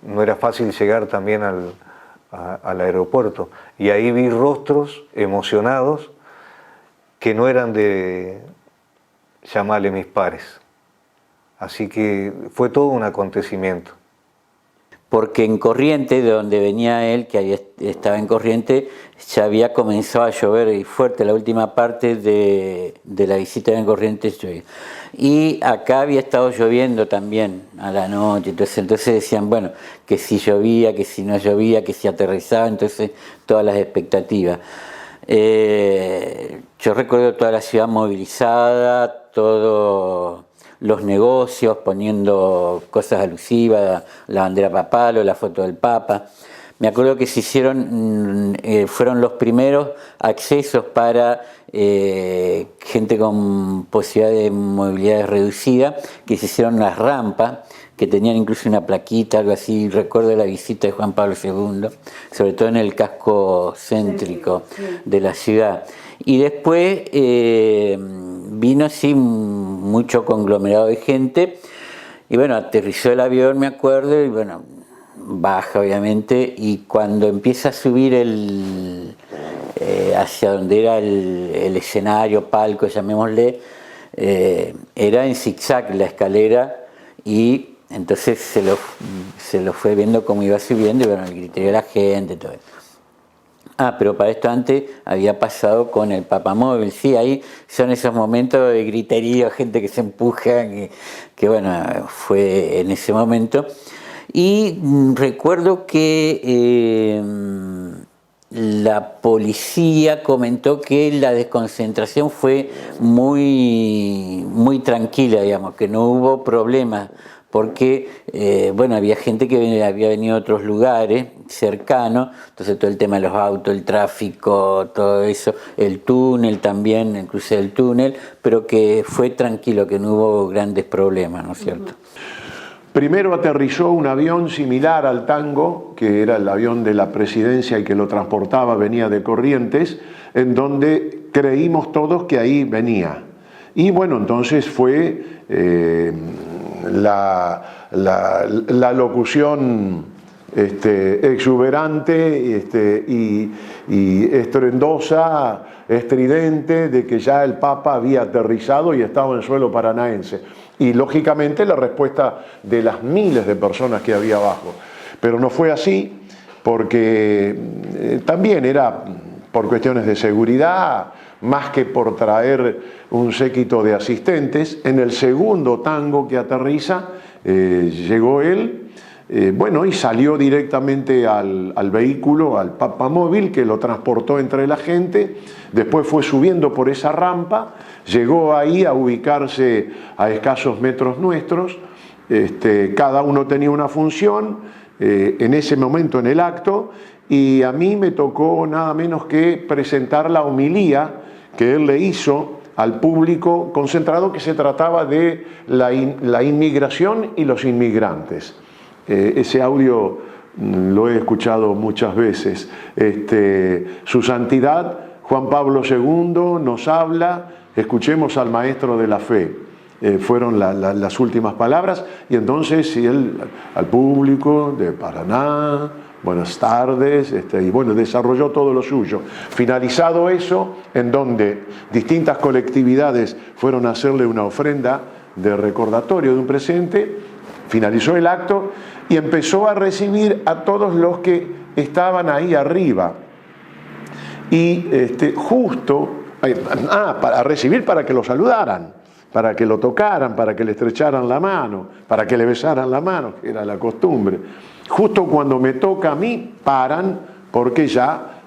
no era fácil llegar también al aeropuerto. Y ahí vi rostros emocionados que no eran de llamarle mis pares. Así que fue todo un acontecimiento. porque en Corrientes, de donde venía él, que estaba en Corrientes, ya había comenzado a llover fuerte la última parte de la visita en Corrientes. Y acá había estado lloviendo también a la noche, entonces decían, bueno, que si llovía, que si no llovía, que si aterrizaba, entonces todas las expectativas. Yo recuerdo toda la ciudad movilizada, todos los negocios poniendo cosas alusivas, la bandera papal o la foto del Papa. Me acuerdo que se hicieron, fueron los primeros accesos para gente con posibilidad de movilidad reducida, que se hicieron las rampas, que tenían incluso una plaquita, algo así. Recuerdo la visita de Juan Pablo II, sobre todo en el casco céntrico de la ciudad. Y después vino sí mucho conglomerado de gente, y bueno, aterrizó el avión, me acuerdo, y bueno, baja obviamente, y cuando empieza a subir hacia donde era el escenario, palco, llamémosle, era en zigzag la escalera, y entonces se lo fue viendo cómo iba subiendo, y bueno, el griterío de la gente, todo eso. Pero para esto antes había pasado con el papamóvil. Sí, ahí son esos momentos de griterío, gente que se empuja, que bueno, fue en ese momento. Y recuerdo que la policía comentó que la desconcentración fue muy tranquila, digamos, que no hubo problemas, porque bueno, había gente que había venido de otros lugares cercanos, entonces todo el tema de los autos, el tráfico, todo eso, el túnel también, el cruce del túnel, pero que fue tranquilo, que no hubo grandes problemas, ¿no es cierto? Primero aterrizó un avión similar al Tango, que era el avión de la presidencia y que lo transportaba, venía de Corrientes, en donde creímos todos que ahí venía. Y bueno, entonces fue la locución exuberante y estruendosa, estridente, de que ya el Papa había aterrizado y estaba en suelo paranaense. Y lógicamente la respuesta de las miles de personas que había abajo. Pero no fue así, porque también era por cuestiones de seguridad, más que por traer un séquito de asistentes. En el segundo Tango que aterriza, llegó él, bueno, y salió directamente al vehículo, al papamóvil, que lo transportó entre la gente. Después fue subiendo por esa rampa, llegó ahí a ubicarse a escasos metros nuestros. Cada uno tenía una función en ese momento en el acto, y a mí me tocó nada menos que presentar la homilía que él le hizo al público concentrado, que se trataba de la inmigración y los inmigrantes. Ese audio lo he escuchado muchas veces. Su Santidad Juan Pablo II nos habla, escuchemos al maestro de la fe. Fueron las últimas palabras, y entonces él al público de Paraná, buenas tardes, y bueno, desarrolló todo lo suyo. Finalizado eso, en donde distintas colectividades fueron a hacerle una ofrenda de recordatorio de un presente, finalizó el acto y empezó a recibir a todos los que estaban ahí arriba. Y para recibir, para que lo saludaran, para que lo tocaran, para que le estrecharan la mano, para que le besaran la mano, que era la costumbre. Justo cuando me toca a mí, paran, porque ya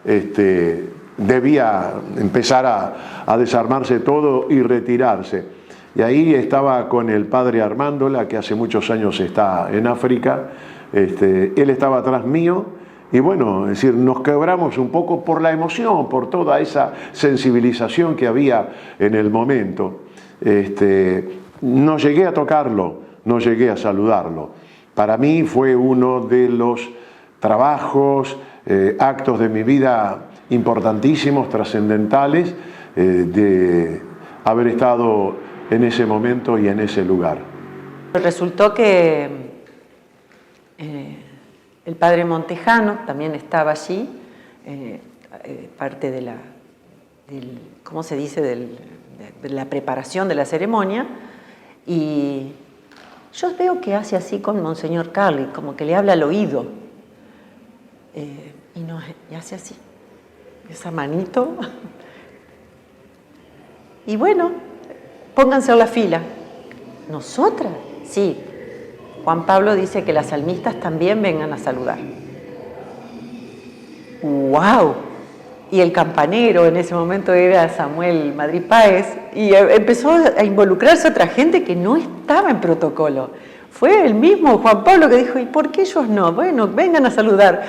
debía empezar a desarmarse todo y retirarse. Y ahí estaba con el padre Armándola, que hace muchos años está en África. Él estaba atrás mío, y bueno, es decir, nos quebramos un poco por la emoción, por toda esa sensibilización que había en el momento. No llegué a tocarlo, no llegué a saludarlo. Para mí fue uno de los trabajos, actos de mi vida importantísimos, trascendentales, de haber estado en ese momento y en ese lugar. Resultó que el padre Montejano también estaba allí, parte de ¿cómo se dice?, de la preparación de la ceremonia, y yo veo que hace así con Monseñor Carli, como que le habla al oído. Y hace así, esa manito. Y bueno, pónganse en la fila. ¿Nosotras? Sí. Juan Pablo dice que las salmistas también vengan a saludar. ¡Wow! Y el campanero en ese momento era Samuel Madrid Páez, y empezó a involucrarse otra gente que no estaba en protocolo. Fue el mismo Juan Pablo que dijo, ¿y por qué ellos no? Bueno, vengan a saludar.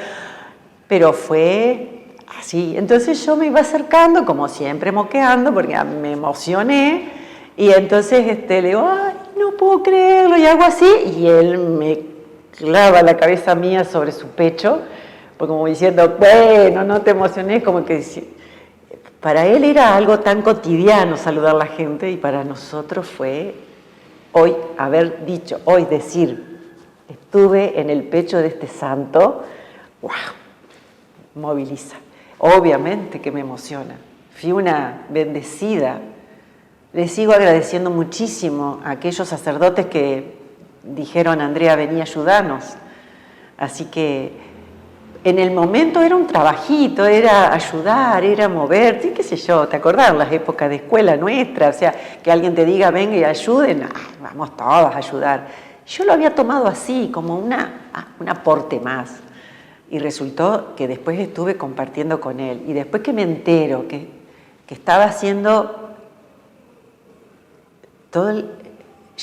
Pero fue así. Entonces yo me iba acercando, como siempre moqueando, porque me emocioné, y entonces le digo, ay, no puedo creerlo, y hago así, y él me clava la cabeza mía sobre su pecho, pues como diciendo, bueno, no te emociones, como que para él era algo tan cotidiano saludar a la gente, y para nosotros fue hoy haber dicho, hoy decir, estuve en el pecho de este santo, wow, moviliza. Obviamente que me emociona. Fui una bendecida. Le sigo agradeciendo muchísimo a aquellos sacerdotes que dijeron, Andrea, vení, ayudanos. Así que en el momento era un trabajito, era ayudar, era mover, qué sé yo, ¿te acordás? Las épocas de escuela nuestra, o sea, que alguien te diga, venga y ayuden, vamos todas a ayudar. Yo lo había tomado así, como un aporte más. Y resultó que después estuve compartiendo con él. Y después que me entero que estaba haciendo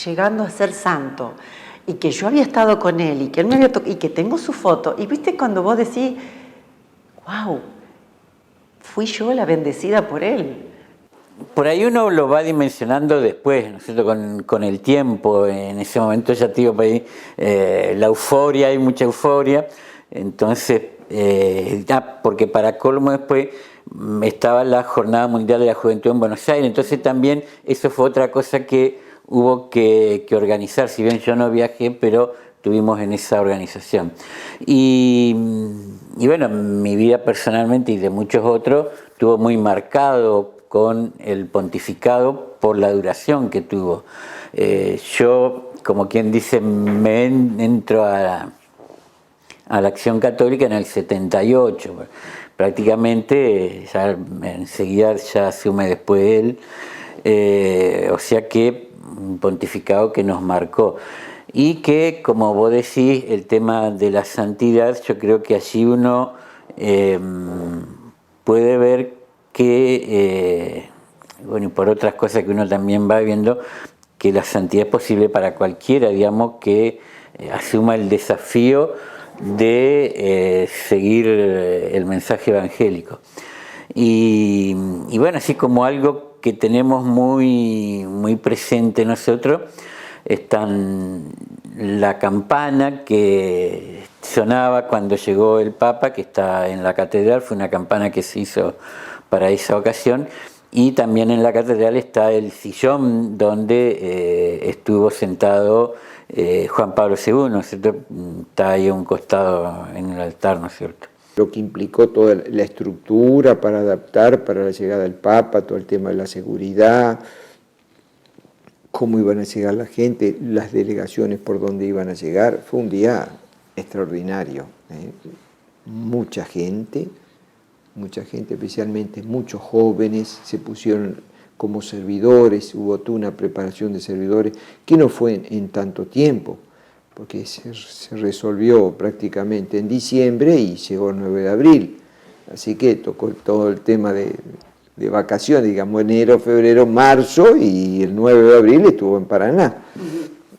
llegando a ser santo, y que yo había estado con él, y que él me había y que tengo su foto, y viste cuando vos decís, wow, fui yo la bendecida por él. Por ahí uno lo va dimensionando después, ¿no es cierto? Con el tiempo. En ese momento ya te digo, la euforia, hay mucha euforia. Entonces, porque para colmo después estaba la Jornada Mundial de la Juventud en Buenos Aires, entonces también eso fue otra cosa que hubo que organizar, si bien yo no viajé, pero estuvimos en esa organización. Y bueno, mi vida personalmente y de muchos otros estuvo muy marcado con el pontificado por la duración que tuvo. Yo, como quien dice, me entro a la Acción Católica en el 78, prácticamente ya enseguida ya asume después él, o sea que un pontificado que nos marcó y que, como vos decís, el tema de la santidad, yo creo que allí uno puede ver que, bueno, y por otras cosas que uno también va viendo, que la santidad es posible para cualquiera, digamos, que asuma el desafío de seguir el mensaje evangélico. Y bueno, así como algo que tenemos muy, muy presente nosotros, están la campana que sonaba cuando llegó el Papa, que está en la catedral, fue una campana que se hizo para esa ocasión, y también en la catedral está el sillón donde estuvo sentado Juan Pablo II, ¿no es cierto? Está ahí a un costado en el altar, ¿no es cierto? Lo que implicó toda la estructura para adaptar para la llegada del Papa, todo el tema de la seguridad, cómo iban a llegar la gente, las delegaciones por donde iban a llegar, fue un día extraordinario. Mucha gente, especialmente muchos jóvenes se pusieron como servidores, hubo toda una preparación de servidores que no fue en tanto tiempo, porque se resolvió prácticamente en diciembre y llegó el 9 de abril. Así que tocó todo el tema de vacaciones, digamos, enero, febrero, marzo, y el 9 de abril estuvo en Paraná.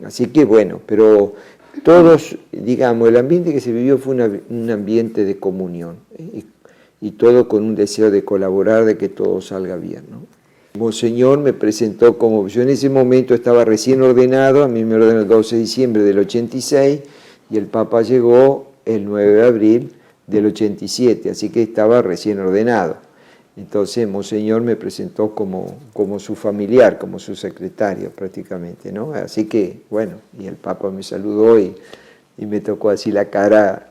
Así que bueno, pero todos, digamos, el ambiente que se vivió fue un ambiente de comunión, y todo con un deseo de colaborar, de que todo salga bien, ¿no? Monseñor me presentó como, yo en ese momento estaba recién ordenado, a mí me ordenó el 12 de diciembre del 86, y el Papa llegó el 9 de abril del 87, así que estaba recién ordenado. Entonces Monseñor me presentó como su familiar, como su secretario prácticamente, ¿no? Así que, bueno, y el Papa me saludó y me tocó así la cara,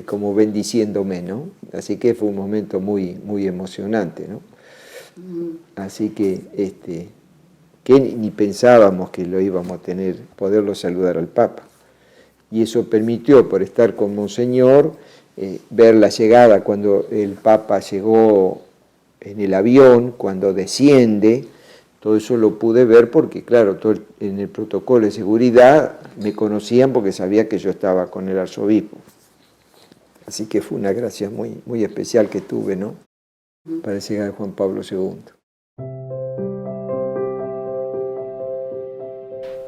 como bendiciéndome, ¿no? Así que fue un momento muy, muy emocionante, ¿no? Así que que ni pensábamos que lo íbamos a tener, poderlo saludar al Papa. Y eso permitió, por estar con Monseñor, ver la llegada, cuando el Papa llegó en el avión, cuando desciende, todo eso lo pude ver porque, claro, en el protocolo de seguridad me conocían porque sabía que yo estaba con el arzobispo. Así que fue una gracia muy, muy especial que tuve, ¿no?, para llegar a Juan Pablo II.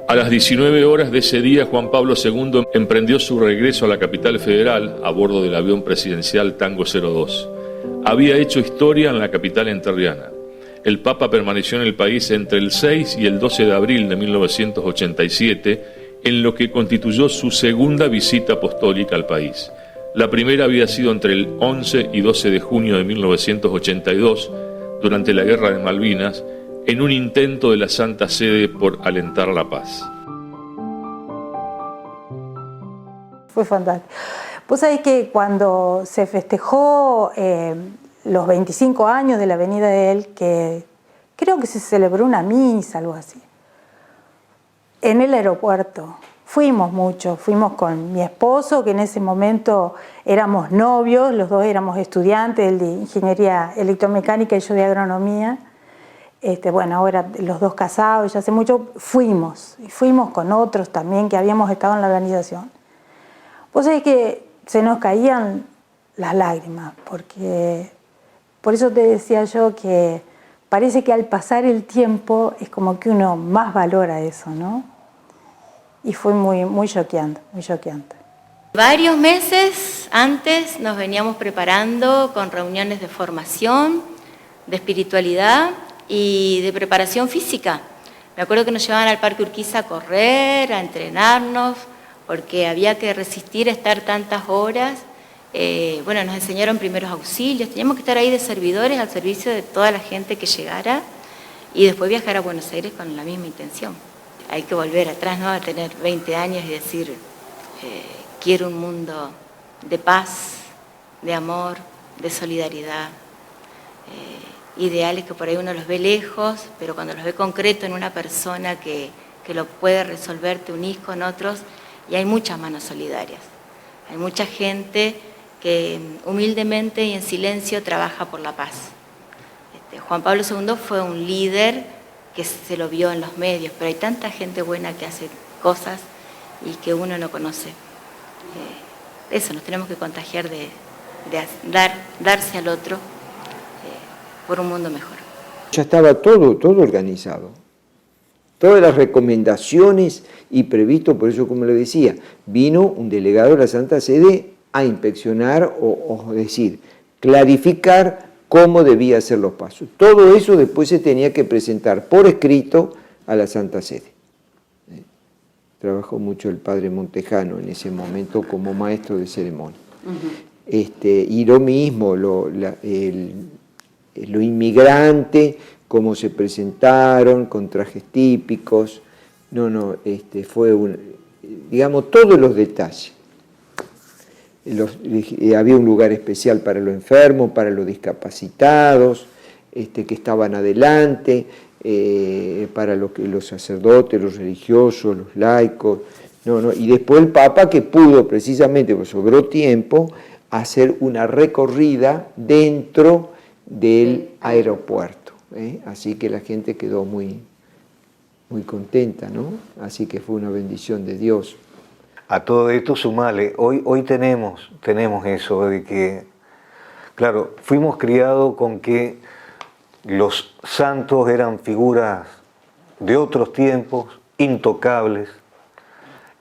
A las 19 horas de ese día, Juan Pablo II emprendió su regreso a la capital federal a bordo del avión presidencial Tango 02. Había hecho historia en la capital entrerriana. El Papa permaneció en el país entre el 6 y el 12 de abril de 1987, en lo que constituyó su segunda visita apostólica al país. La primera había sido entre el 11 y 12 de junio de 1982, durante la Guerra de Malvinas, en un intento de la Santa Sede por alentar la paz. Fue fantástico. Vos sabés que cuando se festejó los 25 años de la venida de él, que creo que se celebró una misa, algo así, en el aeropuerto, fuimos mucho, fuimos con mi esposo, que en ese momento éramos novios, los dos éramos estudiantes, él de ingeniería electromecánica y yo de agronomía. Bueno, ahora los dos casados, ya hace mucho, fuimos con otros también que habíamos estado en la organización. Vos sabés que se nos caían las lágrimas, porque por eso te decía yo que parece que al pasar el tiempo es como que uno más valora eso, ¿no? Y fue muy, muy choqueante, muy choqueante. Varios meses antes nos veníamos preparando con reuniones de formación, de espiritualidad y de preparación física. Me acuerdo que nos llevaban al Parque Urquiza a correr, a entrenarnos, porque había que resistir a estar tantas horas. Bueno, nos enseñaron primeros auxilios, teníamos que estar ahí de servidores al servicio de toda la gente que llegara y después viajar a Buenos Aires con la misma intención. Hay que volver atrás, ¿no?, a tener 20 años y decir, quiero un mundo de paz, de amor, de solidaridad. Ideales que por ahí uno los ve lejos, pero cuando los ve concreto en una persona que lo puede resolver, te unís con otros y hay muchas manos solidarias. Hay mucha gente que humildemente y en silencio trabaja por la paz. Juan Pablo II fue un líder que se lo vio en los medios, pero hay tanta gente buena que hace cosas y que uno no conoce. Eso, nos tenemos que contagiar de darse al otro por un mundo mejor. Ya estaba todo organizado. Todas las recomendaciones y previsto, por eso como le decía, vino un delegado de la Santa Sede a inspeccionar o decir, clarificar cómo debía hacer los pasos. Todo eso después se tenía que presentar por escrito a la Santa Sede. Trabajó mucho el padre Montejano en ese momento como maestro de ceremonia. Y lo mismo, lo inmigrante, cómo se presentaron, con trajes típicos, fue digamos, todos los detalles. Había un lugar especial para los enfermos, para los discapacitados, que estaban adelante, para los sacerdotes, los religiosos, los laicos, y después el Papa, que pudo precisamente, porque sobró tiempo, hacer una recorrida dentro del aeropuerto, así que la gente quedó muy, muy contenta, ¿no? Así que fue una bendición de Dios. A todo esto sumale, hoy tenemos eso de que, claro, fuimos criados con que los santos eran figuras de otros tiempos, intocables,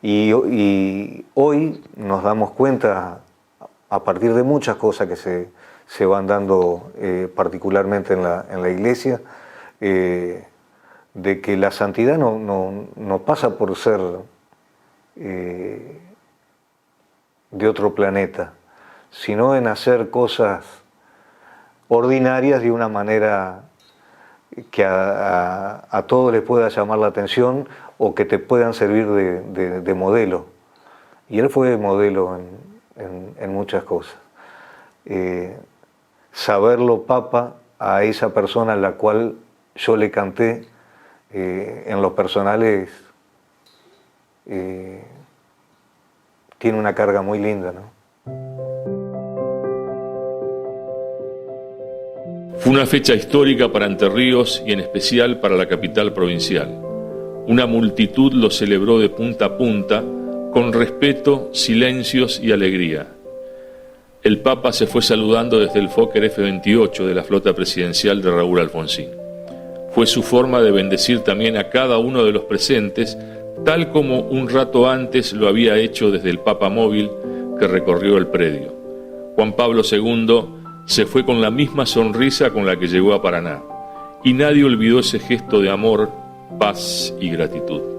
y hoy nos damos cuenta, a partir de muchas cosas que se van dando particularmente en la Iglesia, de que la santidad no pasa por ser de otro planeta, sino en hacer cosas ordinarias de una manera que a todos les pueda llamar la atención o que te puedan servir de modelo. Y él fue modelo en muchas cosas. Saberlo, Papa, a esa persona a la cual yo le canté en lo personal tiene una carga muy linda, ¿no? Fue una fecha histórica para Entre Ríos y en especial para la capital provincial. Una multitud lo celebró de punta a punta, con respeto, silencios y alegría. El Papa se fue saludando desde el Fokker F-28 de la flota presidencial de Raúl Alfonsín. Fue su forma de bendecir también a cada uno de los presentes, tal como un rato antes lo había hecho desde el Papa móvil que recorrió el predio. Juan Pablo II se fue con la misma sonrisa con la que llegó a Paraná, y nadie olvidó ese gesto de amor, paz y gratitud.